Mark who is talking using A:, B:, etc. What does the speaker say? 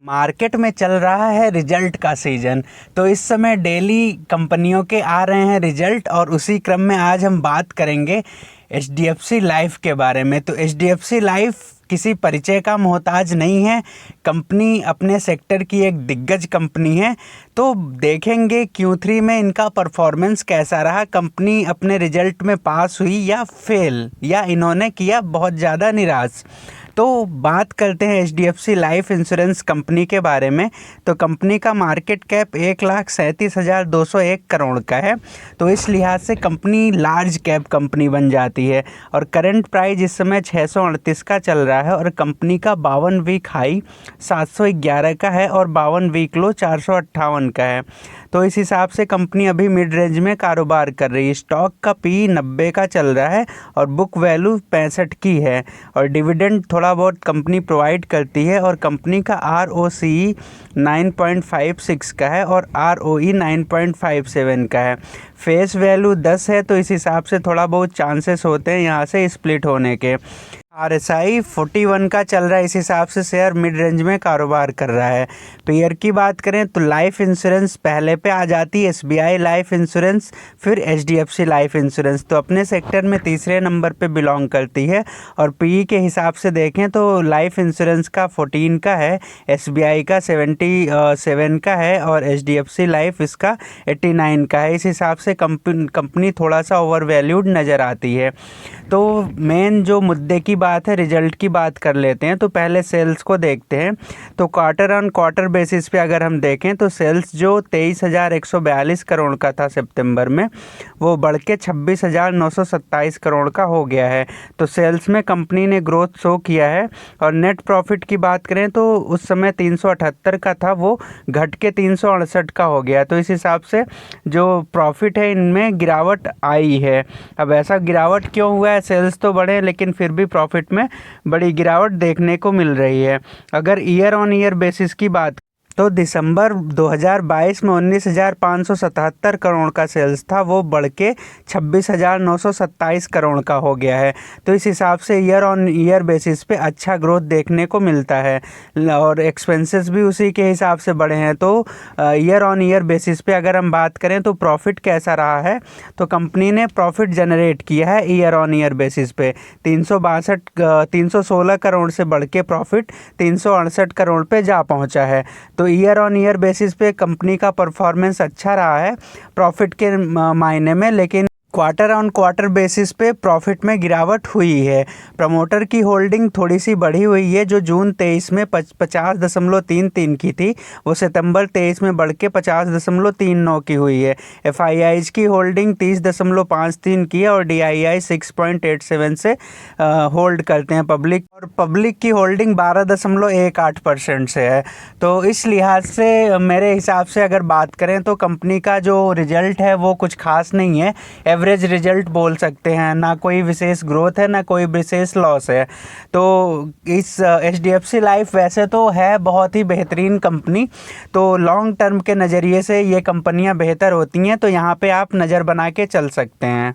A: Market में चल रहा है रिजल्ट का सीज़न। तो इस समय डेली कंपनियों के आ रहे हैं रिजल्ट और उसी क्रम में आज हम बात करेंगे एचडीएफसी लाइफ के बारे में। तो एचडीएफसी लाइफ किसी परिचय का मोहताज नहीं है। कंपनी अपने सेक्टर की एक दिग्गज कंपनी है। तो देखेंगे Q3 में इनका परफॉर्मेंस कैसा रहा, कंपनी अपने रिजल्ट में पास हुई या फेल, या इन्होंने किया बहुत ज़्यादा निराश। तो बात करते हैं एचडीएफसी लाइफ इंश्योरेंस कंपनी के बारे में। तो कंपनी का मार्केट कैप 1,37,201 करोड़ का है। तो इस लिहाज से कंपनी लार्ज कैप कंपनी बन जाती है और करंट प्राइस इस समय 638 का चल रहा है और कंपनी का 52 वीक हाई 711 का है और 52 वीक लो 458 का है। तो इस हिसाब से कंपनी अभी मिड रेंज में कारोबार कर रही है। स्टॉक का पी 90 का चल रहा है और बुक वैल्यू 65 की है और डिविडेंड थोड़ा बहुत कंपनी प्रोवाइड करती है और कंपनी का ROCE 9.56 का है और ROE 9.57 का है। फेस वैल्यू 10 है, तो इस हिसाब से थोड़ा बहुत चांसेस होते हैं यहाँ से स्प्लिट होने के। RSI 41 का चल रहा है, इस हिसाब से शेयर मिड रेंज में कारोबार कर रहा है। पेयर की बात करें तो लाइफ इंश्योरेंस पहले पे आ जाती है, SBI लाइफ इंश्योरेंस, फिर HDFC लाइफ इंश्योरेंस। तो अपने सेक्टर में तीसरे नंबर पे बिलोंग करती है और PE के हिसाब से देखें तो लाइफ इंश्योरेंस का 14 का है, SBI का 77 का है और HDFC लाइफ इसका 89 का है। इस हिसाब से कंपनी थोड़ा सा ओवर वैल्यूड नज़र आती है। तो मेन जो मुद्दे की बात है, रिजल्ट की बात कर लेते हैं। तो पहले सेल्स को देखते हैं। तो क्वार्टर ऑन क्वार्टर बेसिस पे अगर हम देखें तो सेल्स जो 23,142 करोड़ का था सितंबर में, वो बढ़ के 26,927 करोड़ का हो गया है। तो सेल्स में कंपनी ने ग्रोथ शो किया है। और नेट प्रॉफिट की बात करें तो उस समय 378 का था, वो घट के 368 का हो गया। तो इस हिसाब से जो प्रॉफिट है इनमें गिरावट आई है। अब ऐसा गिरावट क्यों हुआ है, सेल्स तो बढ़े लेकिन फिर भी प्रॉफिट में बड़ी गिरावट देखने को मिल रही है। अगर ईयर ऑन ईयर बेसिस की बात तो दिसंबर 2022 में 19,577 करोड़ का सेल्स था, वो बढ़ के 26,927 करोड़ का हो गया है। तो इस हिसाब से ईयर ऑन ईयर बेसिस पे अच्छा ग्रोथ देखने को मिलता है और एक्सपेंसेस भी उसी के हिसाब से बढ़े हैं। तो ईयर ऑन ईयर बेसिस पे अगर हम बात करें तो प्रॉफिट कैसा रहा है, तो कंपनी ने प्रॉफिट जनरेट किया है ईयर ऑन ईयर बेसिस पे 316 करोड़ से बढ़ के प्रॉफिट 368 करोड़ पे जा पहुंचा है। तो ईयर ऑन ईयर बेसिस पे कंपनी का परफॉर्मेंस अच्छा रहा है प्रॉफिट के मायने में, लेकिन क्वार्टर ऑन क्वार्टर बेसिस पे प्रॉफिट में गिरावट हुई है। प्रमोटर की होल्डिंग थोड़ी सी बढ़ी हुई है, जो जून 23 में 50.33 की थी, वो सितंबर 23 में बढ़ के 50.39 की हुई है। FIIs की होल्डिंग 30.53 की है और DII 6.87 से होल्ड करते हैं पब्लिक, और पब्लिक की होल्डिंग 12.18% से है। तो इस लिहाज से मेरे हिसाब से अगर बात करें तो कंपनी का जो रिजल्ट है वो कुछ खास नहीं है, एवरेज रिजल्ट बोल सकते हैं। ना कोई विशेष ग्रोथ है, ना कोई विशेष लॉस है। तो इस HDFC लाइफ वैसे तो है बहुत ही बेहतरीन कंपनी, तो लॉन्ग टर्म के नज़रिए से ये कंपनियां बेहतर होती हैं, तो यहाँ पे आप नज़र बना के चल सकते हैं।